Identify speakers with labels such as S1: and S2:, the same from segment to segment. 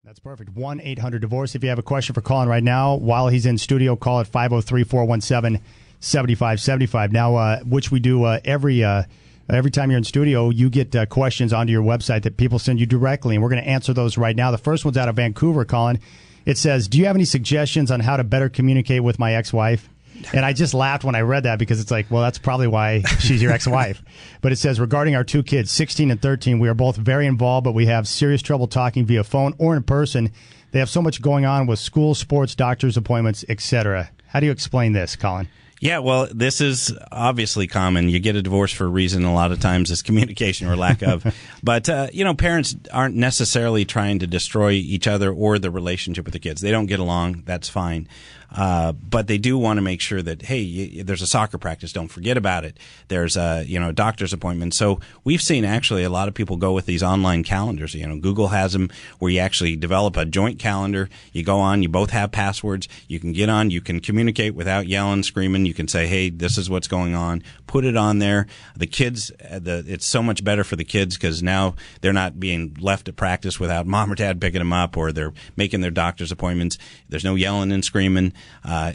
S1: That's perfect. 1-800-DIVORCE. If you have a question for Colin right now, while he's in studio, call at 503-417-7575. Now, which we do every time you're in studio, you get questions onto your website that people send you directly, and we're going to answer those right now. The first one's out of Vancouver, Colin. It says, do you have any suggestions on how to better communicate with my ex-wife? And I just laughed when I read that because it's like, well, that's probably why she's your ex-wife. But it says, regarding our two kids, 16 and 13, we are both very involved, but we have serious trouble talking via phone or in person. They have so much going on with school, sports, doctor's appointments, etc. How do you explain this, Colin?
S2: Yeah, well, this is obviously common. You get a divorce for a reason. A lot of times it's communication or lack of. But, parents aren't necessarily trying to destroy each other or the relationship with the kids. They don't get along. That's fine. But they do want to make sure that, hey, there's a soccer practice. Don't forget about it. There's a doctor's appointment. So we've seen actually a lot of people go with these online calendars. Google has them where you actually develop a joint calendar. You go on, you both have passwords. You can get on, you can communicate without yelling, screaming. You can say, hey, this is what's going on. Put it on there. The kids, it's so much better for the kids because now they're not being left at practice without mom or dad picking them up, or they're making their doctor's appointments. There's no yelling and screaming.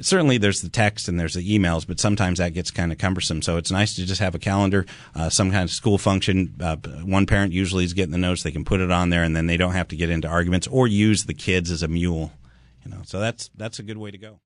S2: Certainly there's the text and there's the emails, but sometimes that gets kind of cumbersome. So it's nice to just have a calendar, some kind of school function. One parent usually is getting the notes. They can put it on there, and then they don't have to get into arguments or use the kids as a mule. So that's a good way to go.